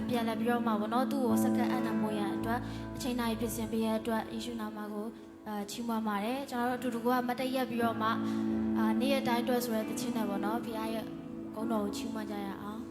ပြန်လဲပြီးတော့မှဘောနော်သူ့ကိုစက္ကန့်အနံ့မိုးရအတွက်အချိန်တိုင်းပြင်ဆင်ပေးရအတွက်ယေရှုနာမကိုချီးမွမ်းပါတယ်ကျွန်တော်တို့အတူတူကမတ်တရက်ပြီးတော့မှနေ့ရက်တိုင်းအတွက်ဆိုတဲ့သချင်းနဲ့ဘောနော်ဘုရားရဲ့ဂုဏ်တော်ကိုချီးမွမ်းကြရအောင်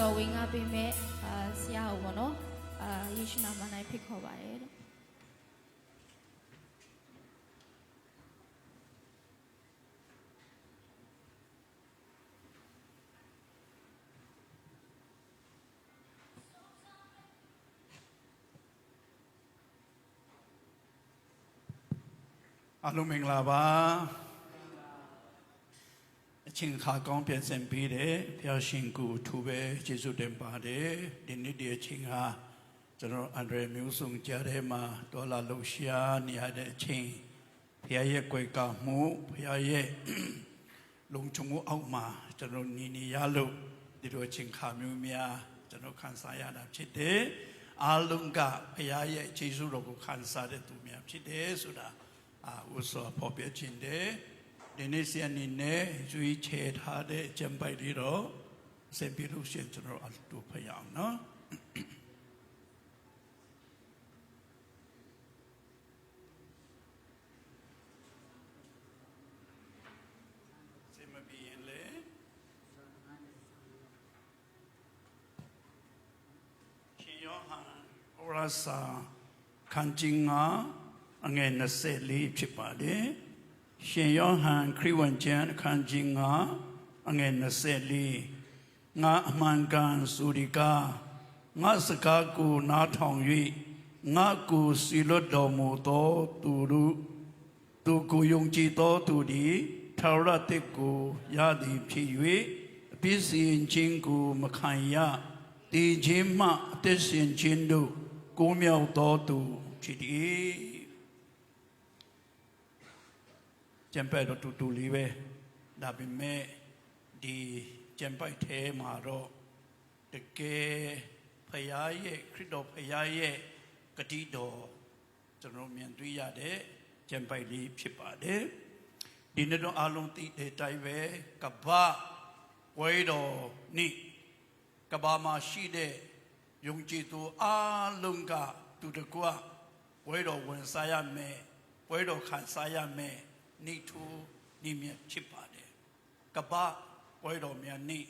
တော်ဝင်ငါပေးမဲ့ဆရာဟောပေါ့နော်ယေရှုနာမ၌ဖိတ်ခေါ်ပါတယ်လို့အားလုံးမင်္ဂလာပါအချင်းခါကောင်းပြန်စင်ပြီးတယ်ဖျားရှင်ကိုထူပဲကျေးဇူးတင်ပါတယ်ဒီနေ့ဒီအချင်းဟာကျွန်တော်အန်ဒရမျိုးစုံကြားထဲမှာဒေါ်လာလှူရှားနေရတဲ့အချင်းဖျားရဲ့ကြွယ်ကမှုဖျားရဲ့လုံခြုံမှုအောက်မှာကျွန်တော်နေရလို့ဒီလိုအချင်းခါမျိုးများကျွန်တော်ခံစားရတာဖြစ်တယ်အားလုံးကဖျားရဲ့ကျေးဇူးတော်ကိုခံစားတဲ့သူများဖြစ်တယ်ဆိုတာဥစ္စာဖော်ပြခြင်းတဲ့ဒီနေ့စီအနေနဲ့ရွေးချယ်ထားတဲ့ကျမ်းပိုက်လေးတော့စင်ပြလို့ရှင်ကျွန်တော်အတူဖတ်ရအောင်နော်စင်မပြင်းလေရှင်ယောဟန်ဩရစာခန်းကြီးငါအငယ်24ဖြစ်ပါတယ်ရှင်ယောဟန်ခရစ်ဝင်ကျမ်းအခန်းကြီး9အငယ်24ငါအမှန်ကန်ဆိုဒီကငါစကားကိုနားထောင်၍ငါကိုစီလွတ်တော်မူသောသူကိုယုံကြည်သောသူသည်ထာဝရတစ်ကိုရသည်ဖြစ်၍အပြစ်စီရင်ခြင်းကိုမခံရတည်ခြင်းမှအသက်ရှင်ခြင်းတို့ကိုးမြောက်သောသူဖြစ်၏ကျမ်းပိုက်တော့တူလေးပဲဒါပေမဲ့ဒီကျမ်းပိုက်ထဲမှာတော့တကယ်ဖခင်ရဲ့ခရစ်တော်ဖခင်ရဲ့ဂတိတော်ကျွန်တော်မြင်တွေ့ရတဲ့ကျမ်းပိုက်လေးဖြစ်ပါတယ်ဒီနေ့တော့အားလုံးသိတဲ့အတိုင်းပဲကပ္ပဝဲတော်နိကပ္ပမှာရှိတဲ့ယုံကြည်သူအားလုံးကသူတကွဝဲတော်ဝင်စားရမယ်ဝဲတော်ခံစားရမယ်နိထူနိမြတ်ဖြစ်ပါတယ်ကပ္ပဝဲတော်မြတ်နိ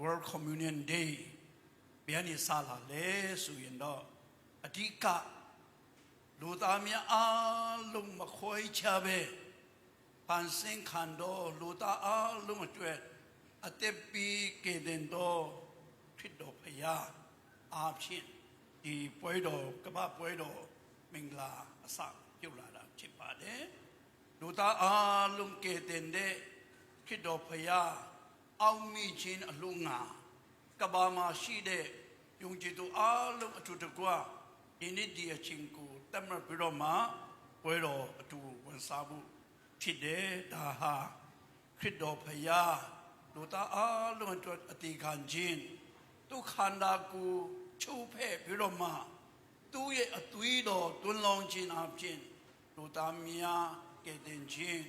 World Communion Day ပြန်နေစားလာလဲဆိုရင်တော့အဓိကလူသားများအားလုံးမခွဲခြားပဲပန်းစင်ခံတော်လူသားအားလုံးအတွက်အသက်ပေးခဲ့တဲ့တော်ခရစ်တော်ဖခင်အားဖြင့်ဒီပွဲတော်ကပ္ပပွဲတော်မင်္ဂလာအစပြုလာတာဖြစ်ပါတယ်လူသားအားလုံးကဲ့တင်တဲ့ခရစ်တော်ဖခင်အောင်မြင်ခြင်းအလုံးငါကဘာမှာရှိတဲ့ယုံကြည်သူအားလုံးအထူးတကွဒီနေ့ဒီအချင်းကိုတမန်ပြီးတော့မှပွဲတော်အတူဝန်စားဖို့ဖြစ်တယ်ဒါဟာခရစ်တော်ဖခင်လူသားအားလုံးအတွက်အသေးခံခြင်းဒုက္ခန္တာကိုချုပ်ဖဲ့ပြီးတော့မှသူ့ရဲ့အသွေးတော်တွန်းလောင်းခြင်းအပြင်လူသားများကဲ့တင်ခြင်း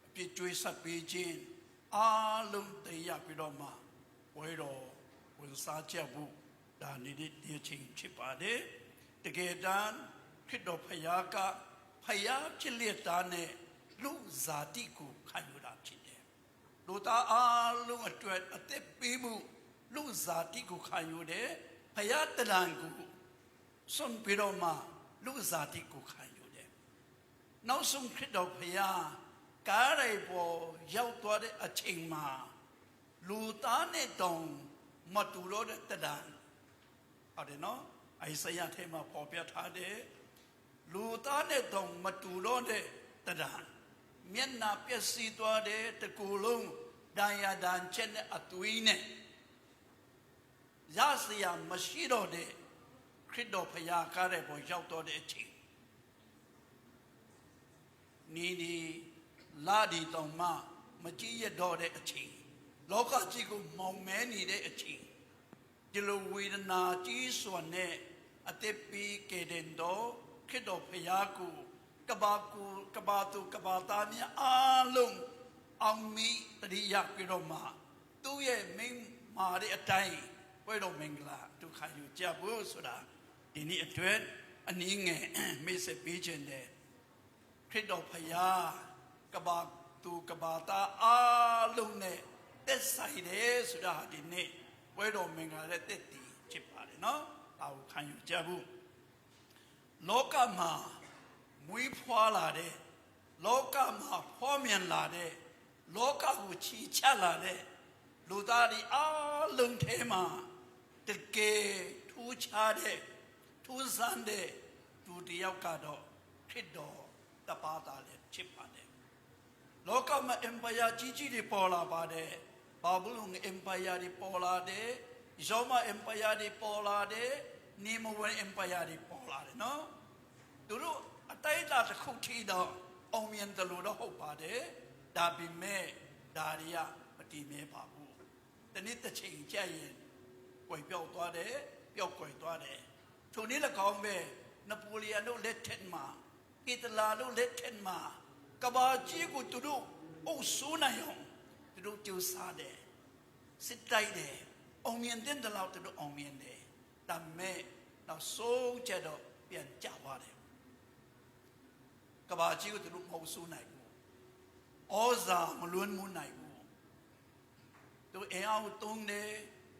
အပြစ်ကြွေးဆက်ပေးခြင်းအားလုံးတရားပြီးတော့မှဝဲတော်ဝန်စားချက်ဖို့ဒါနေတဲ့ဒီအချိန်ဖြစ်ပါတယ်တကယ်တမ်းခရစ်တော်ဖခင်ကဖခင်ဖြစ်လက်သားနဲ့လူဇာတိကိုခံယူတာဖြစ်တယ်လူသားအားလုံးအတွက်အသက်ပေးမှုလူဇာတိကိုခံယူတယ်ဖခင်တလန်ကိုစွန့်ပြီးတော့မှလူဇာတိကိုခံယူတယ်နောက်ဆုံးခရစ်တော်ဖခင်ကားရိုက်ပေါ်ရောက်သွားတဲ့အချိန်မှာလူသားနဲ့တောင်မတူတော့တဲ့တဒံဟုတ်တယ်နော်အိုင်ဆရာထဲမှာပေါ်ပြထားတဲ့လူသားနဲ့တောင်မတူတော့တဲ့တဒံမျက်နှာပျက်စီးသွားတဲ့တကူလုံးဒဏ်ရာဒဏ်ချက်နဲ့အသွေးနဲ့ရစရာမရှိတော့တဲ့ခရစ်တော်ဖခင်ကားရိုက်ပေါ်ရောက်တော့တဲ့အချိန်နီလာဒီတောင်မှမကြည့်ရတော့တဲ့အချိန်လောကကြီးကိုမောင်မဲနေတဲ့အချိန်ဒီလိုဝေဒနာကြီးစွာနဲ့အသက်ပေးခဲ့တဲ့တော့ခရစ်တော်ဖခင်ကိုကဘာသားများအားလုံးအောင်မိတရိယာပြီးတော့မှသူ့ရဲ့မိန်းမာတဲ့အတိုင်းပွဲတော်မင်္ဂလာဒုက္ခယူကြဖို့ဆိုတာဒီနေ့အတွက်အနည်းငယ်မိတ်ဆက်ပေးခြင်းနဲ့ခရစ်တော်ဖခင်ကဘာသားအားလုံးနဲ့သက်ဆိုင်တယ်ဆိုတာဒီနေ့ ပွဲတော်မင်္ဂလာတဲ့တက်တီဖြစ်ပါတယ်နော်ဒါကိုခံယူကြဘူးလောကမှာမွေးဖွားလာတဲ့လောကမှာဖော်မြန်လာတဲ့လောကကိုချီချလာတဲ့လူသားတွေအားလုံးထဲမှာတကယ်ထူးခြားတဲ့ထူးဆန်းတဲ့သူတယောက်ကတော့ခရစ်တော်တပါးသားလည်းဖြစ်ပါတယ်လောကမှာ empire ကြီးကြီးတွေပေါ်လာပါတယ်ဘာဘလုန် empire တွေပေါ်လာတယ်ရောမ empire တွေပေါ်လာတယ်နေမဝင် empire တွေပေါ်လာတယ်နော်သူတို့အတိုက်အတာတစ်ခုထိတော့အောင်မြင်တယ်လို့တော့ဟုတ်ပါတယ်ဒါပေမဲ့ဒါတွေကမတည်မြဲပါဘူးတနေ့တစ်ချိန်ကြရင်ကွယ်ပြောက်သွားတယ်ပျောက်ကွယ်သွားတယ်ထိုနည်း၎င်းပဲနပိုလီယန်တို့လက်ထက်မှာဟစ်တလာတို့လက်ထက်မှာကဘာကြီးကိုသူတို့အုပ်စိုးနိုင်အောင်သူတို့ကြိုးစားတယ်စစ်တိုက်တယ်အောင်မြင်တဲ့လောက်သူတို့အောင်မြင်တယ်ဒါပေမဲ့နောက်ဆုံးချက်တော့ပြန်ကျသွားတယ်ကဘာကြီးကိုသူတို့မဟုတ်ဆိုးနိုင်ဘူးဩဇာမလွန်းမှုနိုင်ဘူးသူအင်အားကိုသုံးတယ်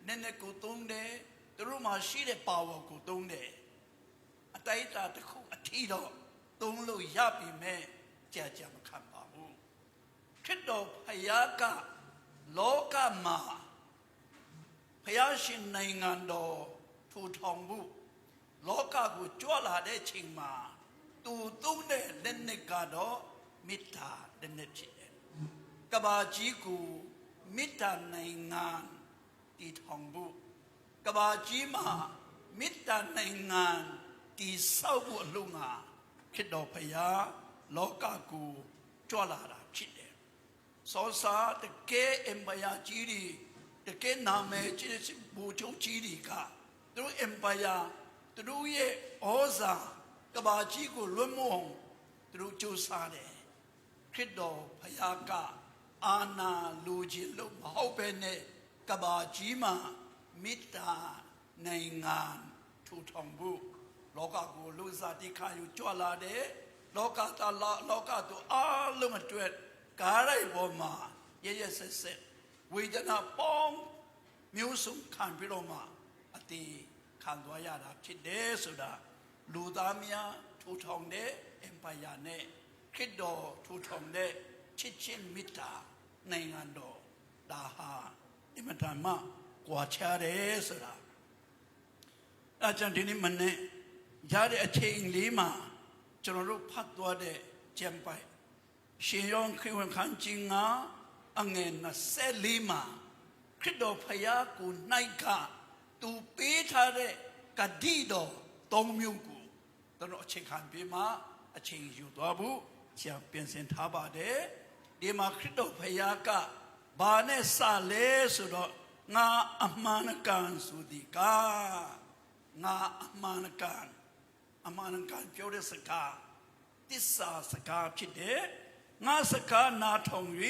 နည်းနည်းကိုသုံးတယ်သူတို့မှာရှိတဲ့ power ကိုသုံးတယ်အတိုက်အတာတစ်ခုအထီးတော့သုံးလို့ရပြီမဲ့ကြာကြာမခံပါဘူးခရစ်တော်ဖယားကလောကမှာဖယားရှင်နိုင်ငံတော်ထူထောင်မှုလောကကိုကြွလာတဲ့ချိန်မှာသူသုံးတဲ့လက်နက်ကတော့မေတ္တာလက်နက်ဖြစ်တယ်ကဘာကြီးကိုမေတ္တာနိုင်ငံတည်ထောင်ဖို့ကဘာကြီးမှာမေတ္တာနိုင်ငံတည်ဆောက်ဖို့အလို့ငါခရစ်တော်ဖယားလောကကိုကြွလာတာဖြစ်တယ်စောစာတကယ်အင်ပါယာကြီးတွေတကယ်နာမည်ကြီးတဲ့ဘူချုံကြီးတွေကသူတို့အင်ပါယာသူတို့ရဲ့ဩဇာကဘာကြီးကိုလွတ်မို့အောင်သူတို့ကြိုးစားတယ်ခရစ်တော်ဖယားကအာနာလူကြီးလို့မဟုတ်ပဲနဲ့ကဘာကြီးမှာမေတ္တာနိုင်ငံထူထောင်ဖို့လောကကိုလူစားတိခါယူကြွလာတယ်လောကတို့အားလုံးအတွက်ကားရိုက်ပေါ်မှာရရဆက်ဆက်ဝေဒနာပေါင်းမျိုးစုံခံပြီးတော့မှအတေခံသွားရတာဖြစ်တယ်ဆိုတာလူသားများထူထောင်တဲ့အင်ပါယာနဲ့ခရစ်တော်ထူထောင်တဲ့ချစ်ချင်းမေတ္တာနိုင်ငံတော်ဒါဟာအင်မတန်မှကွာခြားတယ်ဆိုတာအကြံဒီနေ့မနေ့ရတဲ့အချိန်လေးမှာကျွန်တော်တို့ဖတ်သွားတဲ့ကျမ်းပိုက်ရှင်ယောဟန်ခရစ်ဝင်ခန်းကြီးကအငယ်24မှာခရစ်တော်ဖယားကို၌ကသူပေးထားတဲ့ဂတိတော်3မျိုးကိုတို့အချိန်ခံပြီးမှအချိန်ယူသွားဖို့ဆရာပြင်ဆင်ထားပါတယ်ဒီမှာခရစ်တော်ဖယားကဘာနဲ့စလဲဆိုတော့ငါအမှန်ကန်ဆိုဒီကငါအမှန်ကန်ပြောတဲ့စကားတစ္ဆာစကားဖြစ်တယ်ငါစကားနာထောင်၍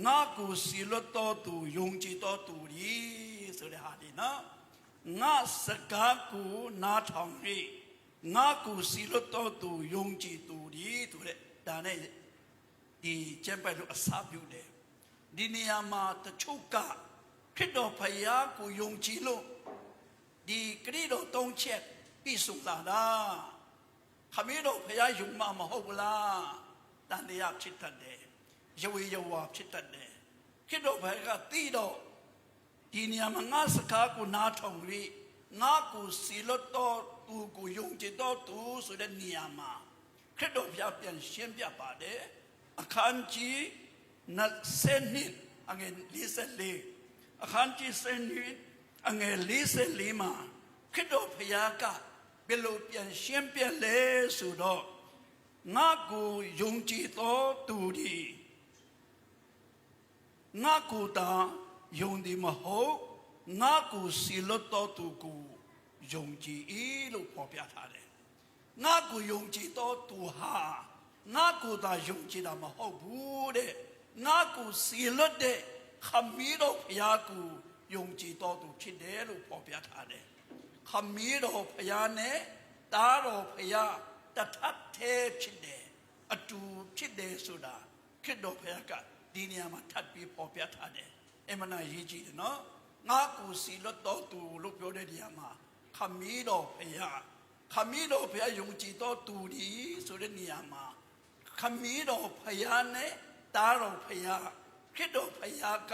ငါကိုစီလွတ်တော်သူယုံကြည်တော်သူရီဆိုတဲ့ဟာဒီနော်ငါစကားကိုနာထောင်၍ငါကိုစီလွတ်တော်သူယုံကြည်သူရီဆိုတဲ့ဒါနဲ့ဒီကျမ်းပိုက်လို့အစာပြုတယ်ဒီနေရာမှာတချို့ကခရစ်တော်ဖယားကိုယုံကြည်လို့ဒီခရစ်တော်သုံးချက်ပြည့်စုံလာတာခမည်းတော်ဖယားယုံမှာမဟုတ်ဘူးလားတန်တရားဖြစ်တတ်တယ်ယဝေယဝါဖြစ်တတ်တယ်ခရစ်တော်ဖယားကသိတော့ဒီနေရာမှာငါစကားကိုနားထောင်ပြီးငါကိုစီလွတ်တော်သူကိုယုံကြည်တော်သူဆိုတဲ့နေရာမှာခရစ်တော်ဖယားပြန်ရှင်းပြပါတယ်အခန်းကြီး20အငယ်44အခန်းကြီး20အငယ်44မှာခရစ်တော်ဖယားကဘယ်လိုပြန်ရှင်းပြလဲဆိုတော့ငါကိုယုံကြည်တော်သူဒီငါကိုတာယုံဒီမဟုတ်ငါကိုစီလွတ်တော်သူကိုယုံကြည်လို့ပေါ်ပြထားတယ်ငါကိုယုံကြည်တော်သူဟာငါကိုတာယုံကြည်တာမဟုတ်ဘူးတဲ့ငါကိုစီလွတ်တဲ့ခမည်းတော်ဖယားကိုယုံကြည်တော်သူဖြစ်တယ်လို့ပေါ်ပြထားတယ်ခမည်းတော်ဖယားနဲ့တားတော်ဖယားတထပ်သေးဖြစ်တယ်အတူဖြစ်တယ်ဆိုတာခရစ်တော်ဖယားကဒီနေရာမှာထပ်ပြီးပေါ်ပြထားတယ်အမှန်တရားရေးကြည့်တယ်နော် ငါကိုစီလွတ်တော်သူလို့ပြောတဲ့နေရာမှာခမည်းတော်ဖရာယုံကြည်တော်သူဒီဆိုတဲ့နေရာမှာခမည်းတော်ဖရာနဲ့တားတော်ဖရာခရစ်တော်ဖရာက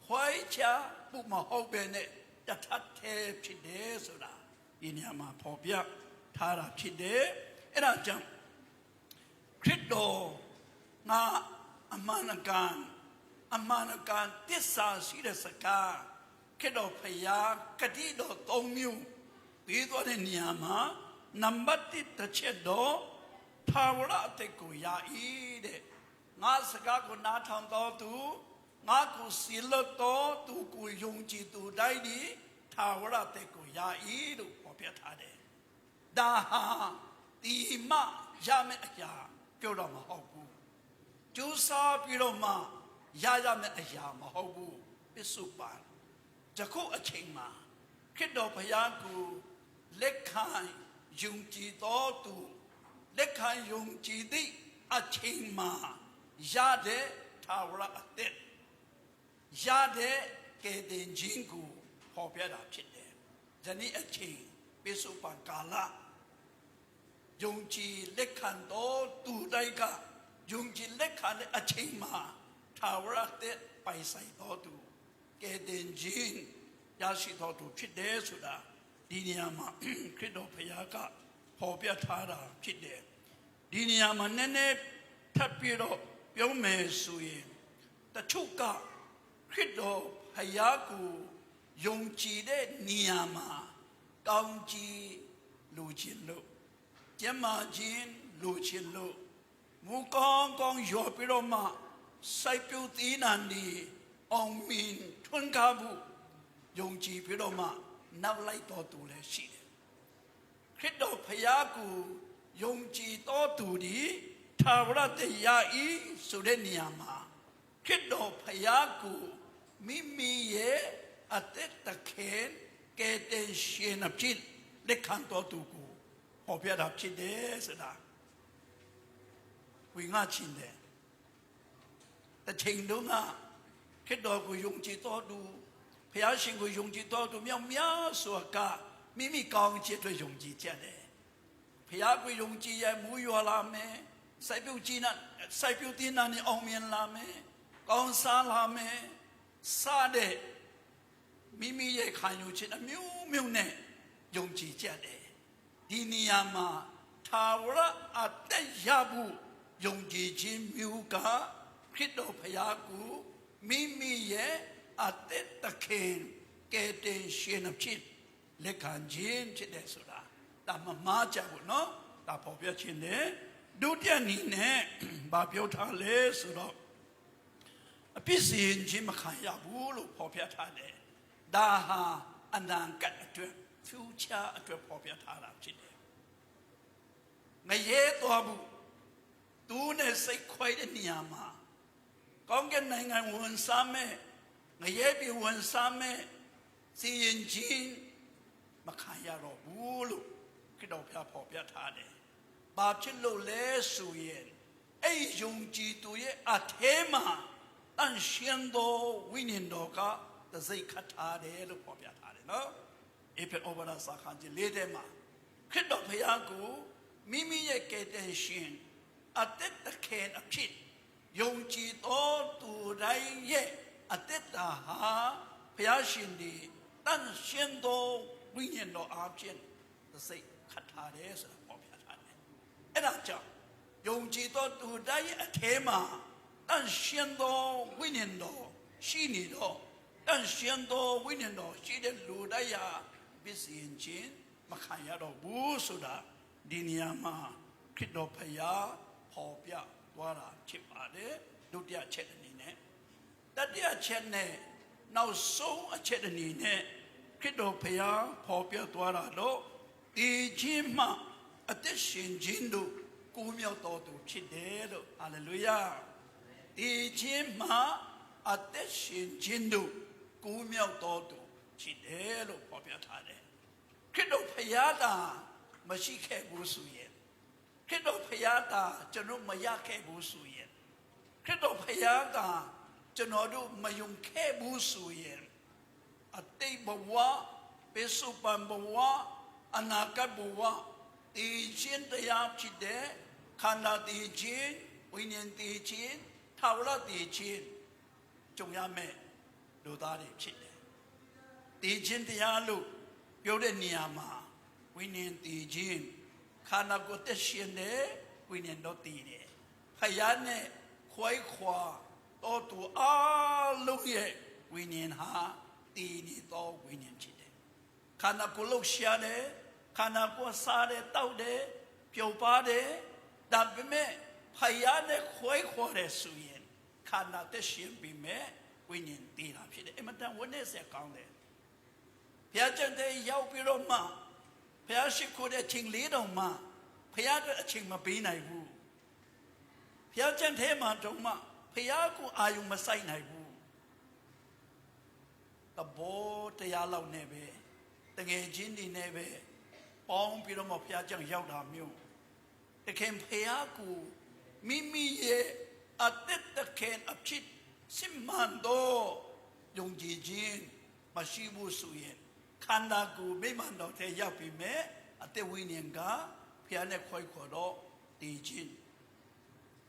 ခွဲခြားမှုမဟုတ်ပဲနဲ့တထထဲဖြစ်တယ်ဆိုတာဒီနေရာမှာဖော်ပြထားတာဖြစ်တယ်အဲ့ဒါကြောင့်ခရစ်တော်ငါအမှန်ကန်တစ္ဆာရှိတဲ့စကားခရစ်တော်ဖရာဂတိတော်၃မျိုးပြီးသွားတဲ့နေရာမှာနံပါတ်1တစ်ချက်တော့ထာဝရအသက်ကိုရ၏တဲ့ငါစကားကိုနားထောင်တော်သူငါကိုစီလွတ်တော်သူကိုယုံကြည်သူတိုင်းဒီထာဝရအသက်ကိုရ၏လို့ပြောပြထားတယ်ဒါဟာဒီမရမယ့်အရာပြောတော့မဟုတ်ဘူးကျူးစာပြီးတော့မှရမယ့်အရာမဟုတ်ဘူးပစ္စုပန်ယခုအချိန်မှာခရစ်တော်ဘုရားကိုလက်ခံယုံကြည်တော်သူလက်ခံယုံကြည်သည့်အချိန်မှာရတဲ့ထာဝရအသက်ရတဲ့ကယ်တင်ခြင်းကိုဟောပြတာဖြစ်တယ်။ဒီနေ့အချိန်ပိစုပန်ကာလယုံကြည်လက်ခံတော်သူတိုင်းကယုံကြည်လက်ခံတဲ့အချိန်မှာထာဝရအသက်ပိုင်ဆိုင်တော်သူကယ်တင်ခြင်းရရှိတော်သူဖြစ်တယ်ဆိုတာဒီနေရာမှာခရစ်တော်ဘုရားကဟောပြထားတာဖြစ်တယ်ဒီနေရာမှာနည်းနည်းထပ်ပြီးတော့ပြောမယ်ဆိုရင်တချို့ကခရစ်တော်ဘုရားကိုယုံကြည်တဲ့နေရာမှာကောင်းကြီးလိုချင်လို့ကျမ်းမာခြင်းလိုချင်လို့မူကောင်းရောပြီးတော့မှစိုက်ပျိုးသီးနှံဒီအောင်မြင်ထွန်းကားမှုယုံကြည်ပြီးတော့မှနောက်လိုက်တော်သူလည်းရှိတယ်ခရစ်တော်ဘုရားကိုယုံကြည်တော်သူဒီထာဝရတရားဤဆိုတဲ့နေရာမှာခရစ်တော်ဘုရားကိုမိမိရဲ့အသက်တခင်ကဲ့တဲ့ရှင်အဖြစ်လက်ခံတော်သူကိုဟောပြတာဖြစ်တယ်ဆိုတာဝိငါချင်းတယ်တချိန်လုံးကခရစ်တော်ကိုယုံကြည်တော်သူဘုရားရှင်ကိုယုံကြည်တော်သူမြောက်များစွာကမိမိကောင်းချစ်အတွက်ယုံကြည်ကြတယ်ဘုရားကိုယုံကြည်ရမူရွာလာမယ်စိုက်ပျိုးခြင်းနဲ့စိုက်ပျိုးခြင်းနဲ့အောင်မြင်လာမယ်ကောင်းစားလာမယ်စတဲ့မိမိရဲ့ခံယူခြင်းအမျိုးနဲ့ယုံကြည်ကြတယ်ဒီနေရာမှာထာဝရအသက်ရဖို့ယုံကြည်ခြင်းမျိုးကခရစ်တော်ဘုရားကိုမိမိရဲ့အသက်တခင်ကဲ့တင်ရှင်အဖြစ်လက်ခံခြင်းဖြစ်တယ်ဆိုတာဒါမမှားကြဘူးเนาะဒါပေါ်ပြခြင်းနဲ့ဒုတိယနည်းနဲ့ဘာပြောထားလဲဆိုတော့အပြစ်စင်ခြင်းမခံရဘူးလို့ပေါ်ပြထားတယ်ဒါဟာအနာဂတ်အတွက် future အတွက်ပေါ်ပြထားတာဖြစ်တယ်ငရဲသွားဘူးသူနဲ့စိတ်ခွဲတဲ့နေရာမှာကောင်းကင်နိုင်ငံဝန်စားမဲ့ငရဲပြည်ဝန်စားမဲ့စီရင်ခြင်းမခံရတော့ဘူးလို့ခရစ်တော်ဘုရားပေါ်ပြထားတယ်။ဘာဖြစ်လို့လဲဆိုရင်အဲ့ယုံကြည်သူရဲ့အထဲမှာတန်ရှင်တော်ဝိညာဉ်တော်ကသစိတ်ခတ်ထားတယ်လို့ပေါ်ပြထားတယ်နော်။ဧဖက်ဩဝါဒစာခန်းကြီး၄ထဲမှာခရစ်တော်ဘုရားကိုမိမိရဲ့ကယ်တင်ရှင်အသက်တခင်အဖြစ်ယုံကြည်တော်သူတိုင်းရဲ့အသက်တာဟာဘုရားရှင်ဒီတန်ရှင်တော်ဝိညာဉ်တော်အားဖြင့်သစိတ်ခတ်ထားတယ်ဆိုတာပေါ်ပြထားတယ်။အဲ့ဒါကြောင့်ယုံကြည်တော်သူတိုင်းရဲ့အထဲမှာတန်ရှင်တော်ဝိညာဉ်တော်ရှိနေတော့တန်ရှင်တော်ဝိညာဉ်တော်ရှိတဲ့လူတိုင်းဟာပစ္စည်းချင်းမခံရတော့ဘူးဆိုတာဒီနေရာမှာခရစ်တော်ဘုရားပေါ်ပြသွားတာဖြစ်ပါတယ်ဒုတိယချက်အနေနဲ့တတိယချက်နဲ့နောက်ဆုံးအချက်အနေနဲ့ခရစ်တော်ဘုရားပေါ်ပြသွားတာတော့ဒီချင်းမှအသက်ရှင်ခြင်းတို့ကိုးမြောက်တော်သူဖြစ်တယ်လို့ဟာလေလုယာဒီချင်းမှအသက်ရှင်ခြင်းတို့ကိုးမြောက်တော်သူဖြစ်တယ်လို့ပေါ်ပြထားတယ်ခရစ်တော်ဘုရားသာမရှိခဲ့ဘူးဆိုရင်ခရစ်တော်ဘုရားသာကျွန်တော်မရခဲ့ဘူးဆိုရင်ခရစ်တော်ဘုရားသာကျွန်တော်တို့မယုံခဲ့ဘူးဆိုရင် အတိတ်ဘဝပိစုပန်ဘဝအနာဂတ်ဘဝဒီချင်းတရားဖြစ်တဲ့ခန္ဓာဒီချင်းဝိညာဉ်ဒီချင်းထာဝရဒီချင်းကြုံရမယ်လူသားတွေဖြစ်တယ်ဒီချင်းတရားလို့ပြောတဲ့နေရာမှာဝိညာဉ်ဒီချင်းခန္ဓာကိုယ်တက်ရှင်တဲ့ဝိညာဉ်တော့တည်တယ်ဖယားနဲ့ခွဲခွာတော့သူအားလုံးရဲ့ဝိညာဉ်ဟာတည်နေတော့ဝိညာဉ်ဖြစ်တယ်ခန္ဓာကိုယ်လှုပ်ရှားတယ်ခန္ဓာကိုယ်စားတယ်တောက်တယ်ပြုတ်ပါတယ်ဒါပေမဲ့ဖယားနဲ့ခွဲခွာတဲ့ဆိုရင်ခန္ဓာတက်ရှင်ပြီးမဲ့ဝိညာဉ်တည်တာဖြစ်တယ်အမတန်ဝိနည်းဆက်ကောင်းတယ်ဘုရားကျမ်းထဲရောက်ပြီးတော့မှဘုရားရှိခိုးတဲ့အချိန်လေးတောင်မှဘုရားအတွက်အချိန်မပေးနိုင်ဘူးဘုရားကျမ်းထဲမှာတောင်မှဘုရားကိုအာရုံမစိုက်နိုင်ဘူးတဘောတရားလောက်နဲ့ပဲတကယ်ချင်းဒီနဲ့ပဲပေါင်းပြီးတော့မှဘုရားကျမ်းရောက်တာမျိုးတခင်ဘုရားကိုမိမိရဲ့အသက်တခင်အဖြစ်စစ်မှန်တော့ယုံကြည်ခြင်းမရှိဘူးဆိုရင်ခန္ဓာကိုယ်မိမှန်တော့တဲ့ရောက်ပြီးမဲ့အသက်ဝိညာဉ်ကဘုရားနဲ့ခွဲခေါ်တော့တည်ခြင်း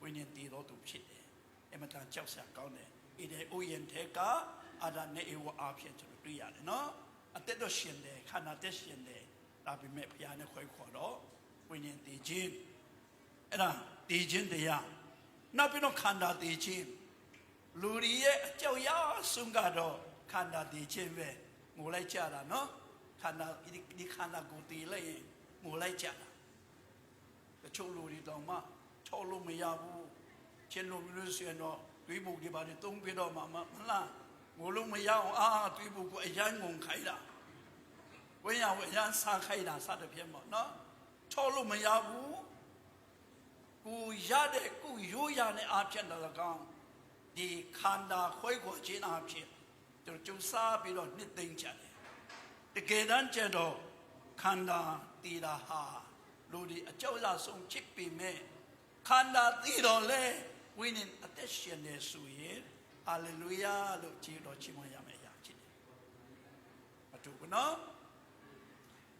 ဝိညာဉ်တည်တော့သူဖြစ်တယ်အမှန်တန်ကြောက်စရာကောင်းတယ်ဣဒေဥယျာဉ်ထဲကအာဒနဲ့ဧဝအားဖြင့်ကျွန်တော်တွေ့ရတယ်နော်အသက်တော့ရှင်တယ်ခန္ဓာသက်ရှင်တယ်ဒါပေမဲ့ဘုရားနဲ့ခွဲခေါ်တော့ဝိညာဉ်တည်ခြင်းအဲ့ဒါတည်ခြင်းတရားနောက်ပြီးတော့ခန္ဓာတည်ခြင်းလူတွေရဲ့အကြောက်ရဆုံးကတော့ခန္ဓာတည်ခြင်းပဲငိုလိုက်ကြတာနော်ခန္ဓာဒီခန္ဓာကိုတည်လိုက်ရင်ငိုလိုက်ကြတာတချို့လူတွေတောင်မှချောလို့မရဘူးချင်းလို့မျိုးဆိုရင်တော့တွေးဖို့ဒီပါတယ်သုံးပြီးတော့မှမလားငိုလို့မရအောင်တွေးဖို့ကိုအရန်ငုံခိုင်းတာဝိညာဉ်အရန်စားခိုင်းတာစတဲ့ဖြစ်မှာနော်ချောလို့မရဘူးကိုရတဲ့ကိုရိုးရတဲ့အားဖြင့်တော့ကောင်းဒီခန္ဓာခွဲခွာခြင်းအားဖြင့်သူကျုပ်စားပြီးတော့နှစ်သိမ့်ကြတယ်တကယ်တမ်းကျတော့ခန္ဓာတည်တာဟာလူဒီအကြောက်အဆုံးချစ်ပေမဲ့ခန္ဓာတည်တော်လဲဝိညာဉ်အသက်ရှင်နေဆိုရင်ဟာလေလုယာလို့ကြည်တော်ချီးမွမ်းရမယ်အရာဖြစ်တယ်အတူကနော်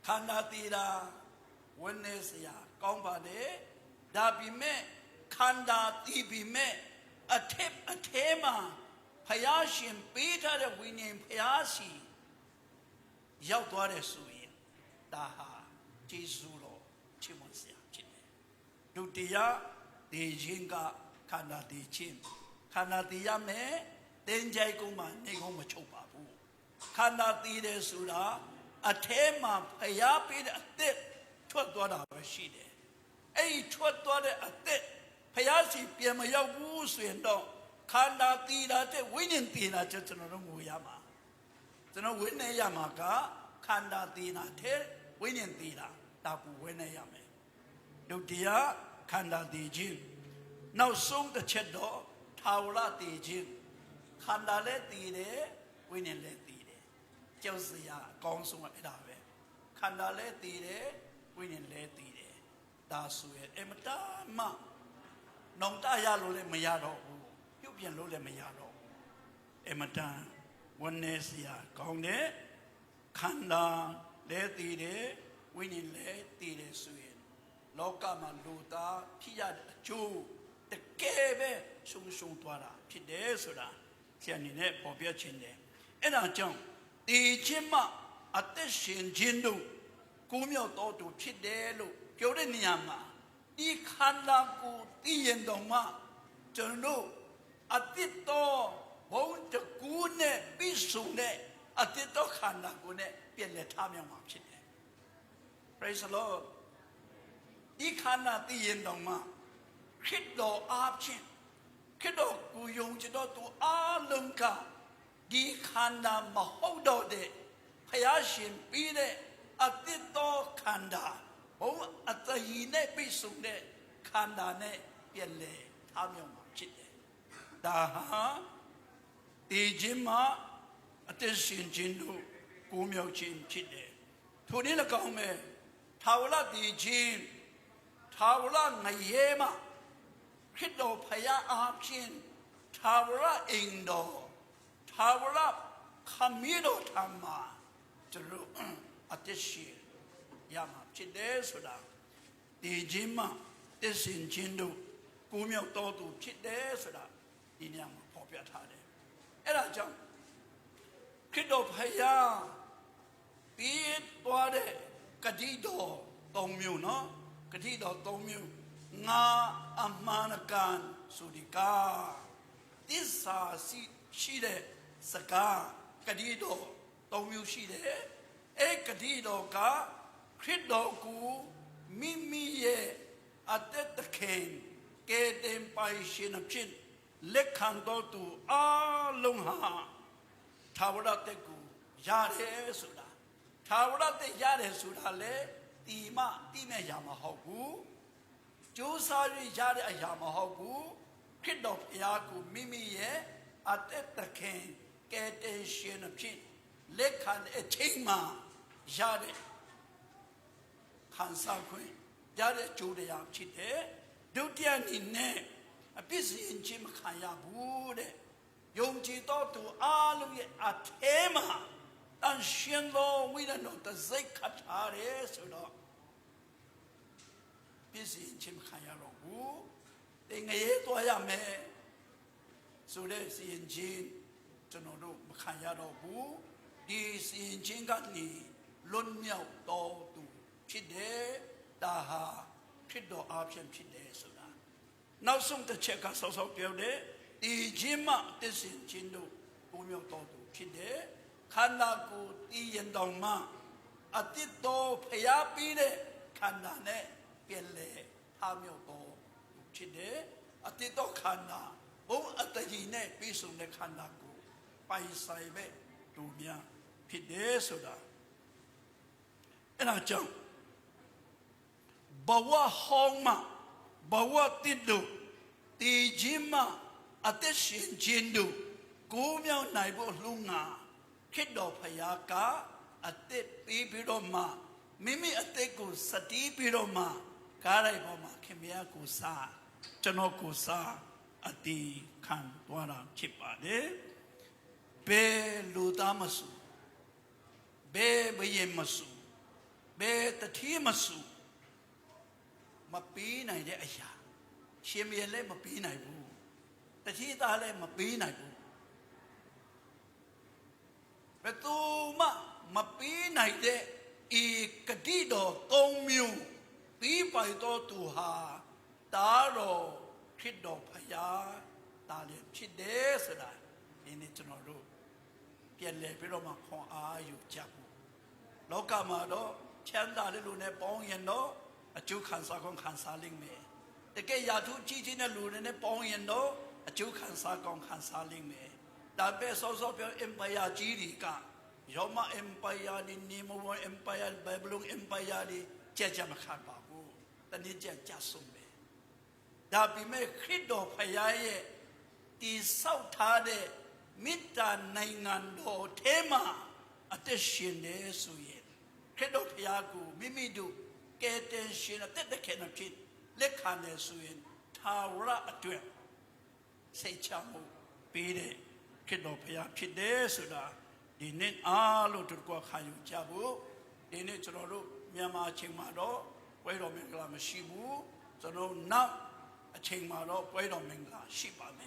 ခန္ဓာတည်တာဝိနည်းစရာကောင်းပါတယ်ဒါပေမဲ့ခန္ဓာတည်ပေမဲ့အထဲမှာဖယားရှင်ပေးထားတဲ့ဝိညာဉ်ဖယားစီရောက်သွားတဲ့ဆိုရင်ဒါဟာဂျေဇုတော်ချီးမွမ်းစရာဖြစ်တယ်ဒုတိယဒီခြင်းကခန္ဓာတည်ခြင်းခန္ဓာတည်ရမယ်တင်ကြိုက်ကုန်မှနေကုန်မချုပ်ပါဘူးခန္ဓာတည်တယ်ဆိုတာအထဲမှာဖယားပေးတဲ့အသက်ထွက်သွားတာပဲရှိတယ်အဲ့ဒီထွက်သွားတဲ့အသက်ဖယားစီပြန်မရောက်ဘူးဆိုရင်တော့ခန္ဓာတည်တာတဲ့ဝိညာဉ်တည်တာကျွန်တော်တို့ငိုရမှာကျွန်တော်ဝိညာဉ်ရမှာကခန္ဓာတည်တာတဲ့ဝိညာဉ်တည်တာဒါပူဝိညာဉ်ရမယ်ဒုတိယခန္ဓာတည်ခြင်းနောက်ဆုံးတစ်ချက်တော့ထာဝရတည်ခြင်းခန္ဓာလည်းတည်တယ်ဝိညာဉ်လည်းတည်တယ်ကြောက်စရာအကောင်းဆုံးကအဲ့ဒါပဲခန္ဓာလည်းတည်တယ်ဝိညာဉ်လည်းတည်တယ်ဒါဆိုရင်အမတမနောင်တရလို့လည်းမရတော့ဘူးပြုတ်ပြန်လို့လည်းမရတော့ဘူးအမတန်ဝန်းနေစရာကောင်းတဲ့ခန္ဓာလည်းတည်တယ်ဝိညာဉ်လည်းတည်တယ်ဆိုရင်လောကမှာလူသားဖြစ်ရတဲ့အကျိုးတကယ်ပဲရှုံသွားတာဖြစ်တယ်ဆိုတာဆရာအနေနဲ့ပေါ်ပြခြင်းတယ်အဲ့ဒါကြောင့်တည်ခြင်းမှအသက်ရှင်ခြင်းတို့ကိုးမြောက်တော်သူဖြစ်တယ်လို့ပြောတဲ့နေရာမှာဒီခန္ဓာကိုတည်ရင်တော့မှကျွန်တော်အတိတ်တော်ဘုံတကူနဲ့ပြီးဆုံးတဲ့အတိတ်တော်ခန္ဓာကိုနဲ့ပြန်လည်ထားမြောက်မှာဖြစ်တယ် Praise the Lord ဒီခန္ဓာတည်ရင်တော့မှခရစ်တော်အားဖြင့်ခရစ်တော်ကိုယုံကြည်တော်သူအားလုံးကဒီခန္ဓာမဟုတ်တော့တဲ့ဖယားရှင်ပြီးတဲ့အတိတ်တော်ခန္ဓာဘုံအတည်နဲ့ပြီးဆုံးတဲ့ခန္ဓာနဲ့ပြန်လည်ထားမြောက်မှာဖြစ်တယ်ဒါဟာတည်ခြင်းမှာအသက်ရှင်ခြင်းတို့ကိုးမြောက်ခြင်းဖြစ်တယ်ထိုနည်း၎င်းမဲ့ထာဝရတည်ခြင်းထာဝရငရဲမှာခရစ်တော်ဖယားအားဖြင့်ထာဝရအိမ်တော်ထာဝရခ Kamido Tama Juru Atishi Yama Chide Suda the Jima Desin Jindu Gumio Todu Chide Suda Inyam Popia Tade Era Jam Kido Paya Beat Wade Kadido Tommu no Kadido Tommu Nga Amanakan Sudika Tisa Shide Saka Kadido Tommu Shide E Kadido Ka Krido Ku Mimi Ye Atet the King Kedem Pai Shin of Chin Lekando to Alungha Tawarate Yare Suda Tawarate Yare Suda Le Tima Time Yamahogu Josari Yare Yamahogu Kid of Yaku Mimi Ye Atet the King Kedem Shin of Chin Lekan Etima Yare Hansa Queen Yare Julia Chite Dutian Ne a busy in Jim Kaya Bude Yongji to Alu Atema and Shinlo we don't know the Zekatare Sudo busy in Jim Kaya Rogu Ding a Toyame Sude si in Jin to no Makaya Rogu this in Jingani Lunya to Chide Daha Chido option Chide Suda. Now, some to check us also, the Jima, this in Jindu, Umio Toto, Chide, Kanaku, Ian Dongma, Atito, Payapide, Kanane, Pele, Hamio To, Chide, Atito Kana, O Atahine, Pisum de Kanaku, Paisaibe, Dumia, Pide Suda. And I jump. Bawa Homa. Bawa Tidu, the Jima, Ateshin Jindu, Gumio Naibo Lunga, Kido Payaka, Ate Pibiroma, Mimi Ateku, Sati Piroma, Karaiboma, Kemiaku Sa, Chanoku Sa, Ati Kan Dwana Chipade, Be Ludamasu, Be Bayemasu, Be Tatimasu. Mapina de Aya. Shemiele Mapina boo. The Titale Mapina boo. Betuma Mapina de E Cadido Tomu. Be by to ha. Taro Kido Paya. Talim Chide Sada. In it no room. Piele Piroma Kong Ayu Jabu. Lokamado. Chanda Lune Bong Yendo. A Jew cancer con cancelling me. The gay Yatu Gigi and Lune Bong Yendo, a Jew cancer con cancelling me. That best also of your empire Girica. Yoma Empire, the Nemo Empire, Babylon Empire, the Jajamakababu, the Nija Jasume. That be made Crido Payaye, the South Tade, Mita Naingando, Tema, at the Shinde Suye. Crido Payaku, Mimidu. Get in Shin at the Kenaki, Lekane Suin, Tara at Twin. Say Chamu, Pide, Kidopia, Chide Suda, the Nin Alu to go Hayu Jabu, the Nitroru, Yama Chimado, Wait on Mingla Mashibu, so no now a Chimado, Wait on Mingla, Shipame.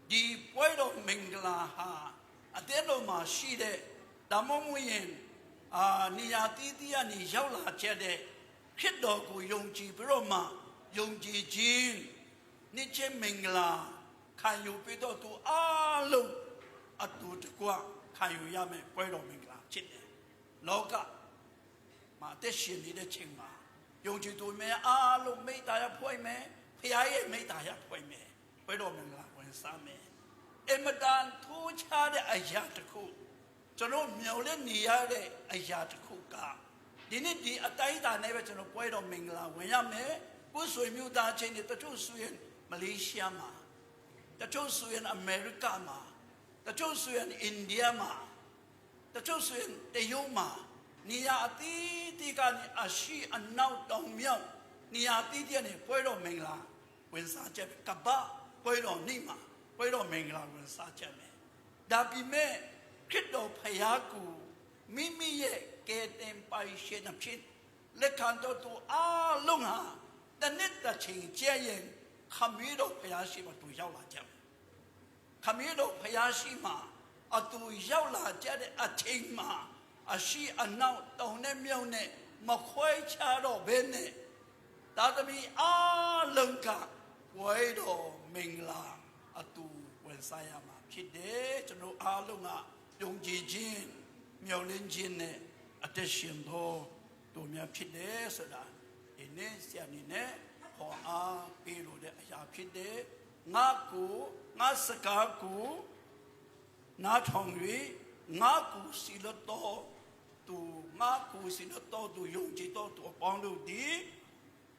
The Wait on Mingla Ha, Adenoma Shide, Damomuin, Niatidia Nijola Chede. Kidoku Yongji Broma, Yongji Jin, Niche Mingla, Kayu Pido to Alu, Atu Tukwa, Kayu Yame, Puedo Mingla, Chine, Loga, Mateshin in the Chingma, Yongji to me, Alu, made I appoint me, Piaye made I appoint me, Puedo Mingla, when Same, Emadan, two chade a yataku, so no Mule Niare, a yatakuka. Didn't the Ataida never to avoid on Mingla, when Yame, Busu Muda chain the Josuan Malaysia ma, the Josuan America ma, the Josuan India ma, the Josuan the Yuma, Nia Ati Tigani Ashi and now Dong Miao, Nia Tidiane, Puedo Mingla, when Sache Kaba, Puedo Nima, Puedo Mingla, when Sache me. That be me, ခရစ်တော်ဖယားကိုမိမိရဲ့ကယ်တင်ပိုင်ရှင်အဖြစ်လက်ခံတော်သူအားလုံးဟာတနေ့တစ်ချိန်ကျရင်ခမည်းတော်ဖယားရှိမှသူရောက်လာကြတယ်ခမည်းတော်ဖယားရှိမှအတူရောက်လာကြတဲ့အချိန်မှာအရှိအနောက်တောင်နဲ့မြောက်နဲ့မခွဲခြားတော့ဘဲနဲ့သာသမီအားလုံးကဝိတော်မင်္ဂလာအတူဝင်စားရမှာဖြစ်တယ်ကျွန်တော်အားလုံးကယုံကြည်ခြင်းမျှော်လင့်ခြင်းနဲ့အသက်ရှင်သောသူများဖြစ်တယ်ဆိုတာဒီနေ့ဆရာနေနဲ့ဟောအားပေးလို့တဲ့အရာဖြစ်တယ်ငါကိုငါစကားကိုနားထောင်၍ငါကိုစီလတော်သူငါကိုစီလတော်သူယုံကြည်တော်သူအပေါင်းတို့ဒီ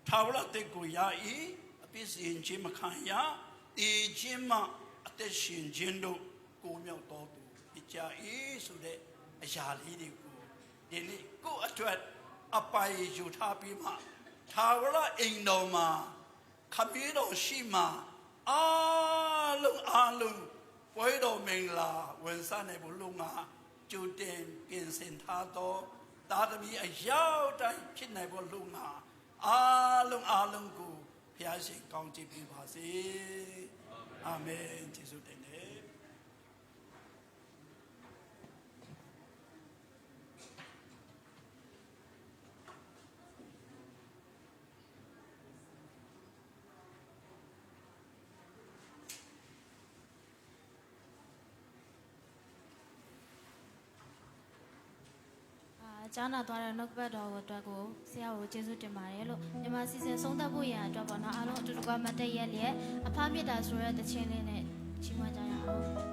ထာဝရတဲ့ကိုယာဤအပြစ်စင်ခြင်းမခံရဒီခြင်းမှအသက်ရှင်ခြင်းတို့ကိုမြောက်တော်သူပြကြ၏ဆိုတဲ့အရာလေးတွေကိုဒီနေ့ကိုအတွက်အပိုင်ယူထားပြီးမှထာဝရအိမ်တော်မှာခမည်းတော်ရှိမှအားလုံးဝိတော်မင်္ဂလာဝင်စားနေဖို့လုံငါကြိုတင်ပြင်ဆင်ထားသောသာသမီအရောက်တိုင်းဖြစ်နိုင်ဖို့လုံငါအားလုံးကိုဖျားရှင်ကောင်းချီးပေးပါစေအာမင်ကျေးဇူးတင်တယ်ကြားနာသွားတဲ့နှုတ်ကပတ်တော်အတွက်ကိုဆရာကိုကျေးဇူးတင်ပါတယ်လို့မြန်မာစီစဉ်ဆုံးသက်ဖို့ရန်အတွက်ပေါ့နော်အားလုံးအတူတကွမတ်တရက်လျက်အဖမြတ်တာဆိုတဲ့တခြင်းလေးနဲ့ချီးမွမ်းကြရအောင်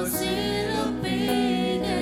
See you, baby.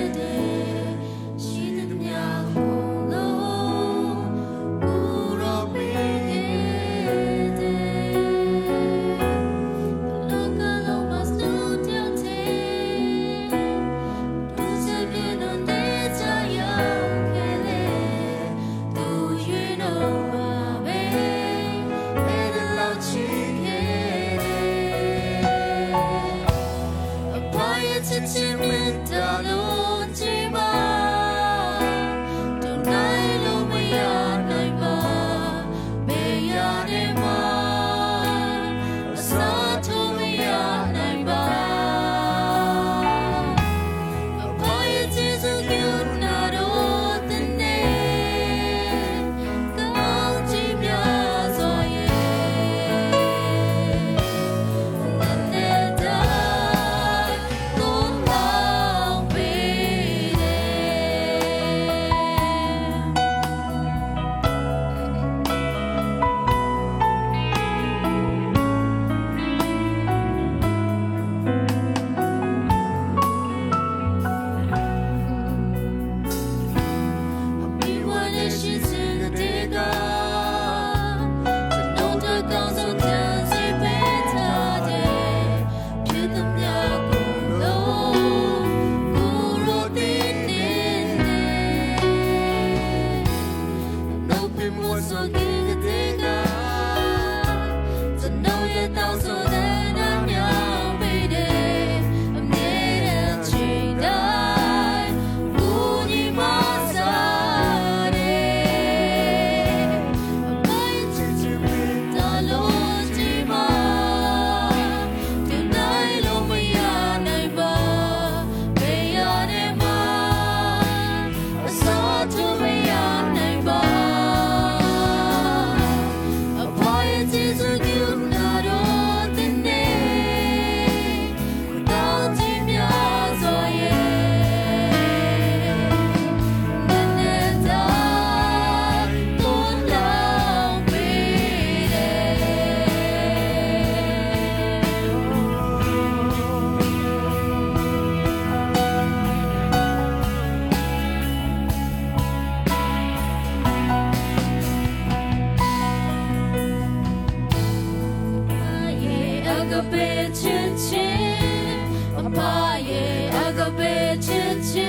Apaye agape chiche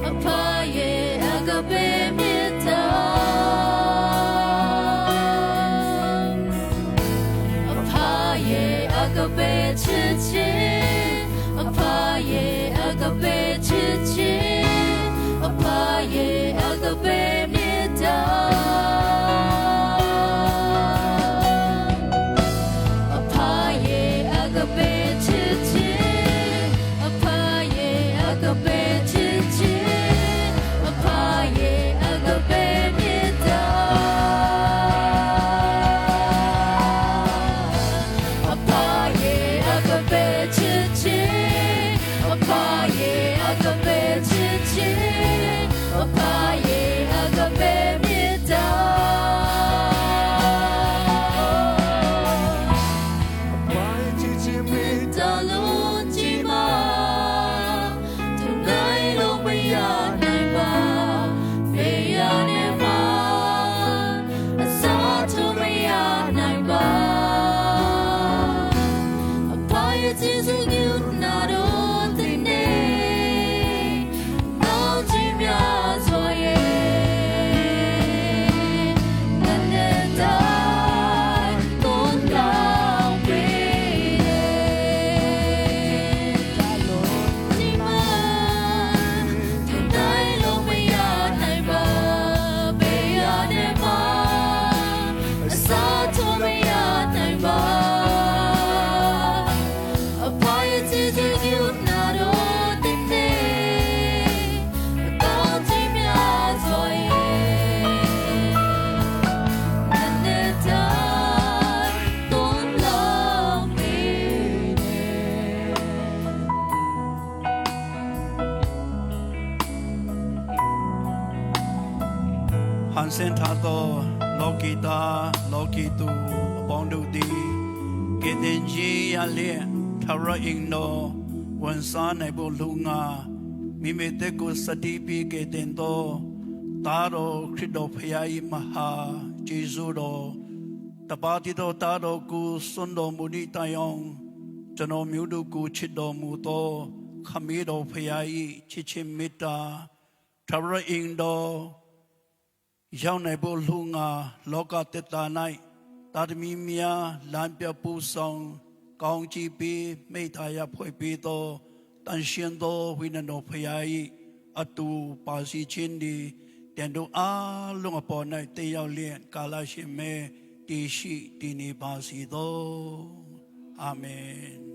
Apaye agape mita Apaye agape chiche Apaye agape chiche Apaye agape mita Apaye agape chiche Apaye agape chiche Apaye agape mita Apaye agape chiche Apaye agape chiche Apaye agape mita Han sen thato lokita lokitu bondu di kedenji ale thara ingno wansa nai bo lunga mimete ko satipi kedendo taro khrido phayai maha jesu do tapati do taro ku sundo muni tayong jano myudu ku chiddo mu to khami do phayai chichim mita thara ingdo Young Nabo Lunga, Loka Teta Night, Tadmimia, Lampia Pusong, Gong Jibi, Metaya Poipito, Tanshiendo, Winano Payai, Atu, Pasi Chindi, Tendo A, Lungapona, Teo Lien, Kalashime, Tishi, Tini Basido. Amen.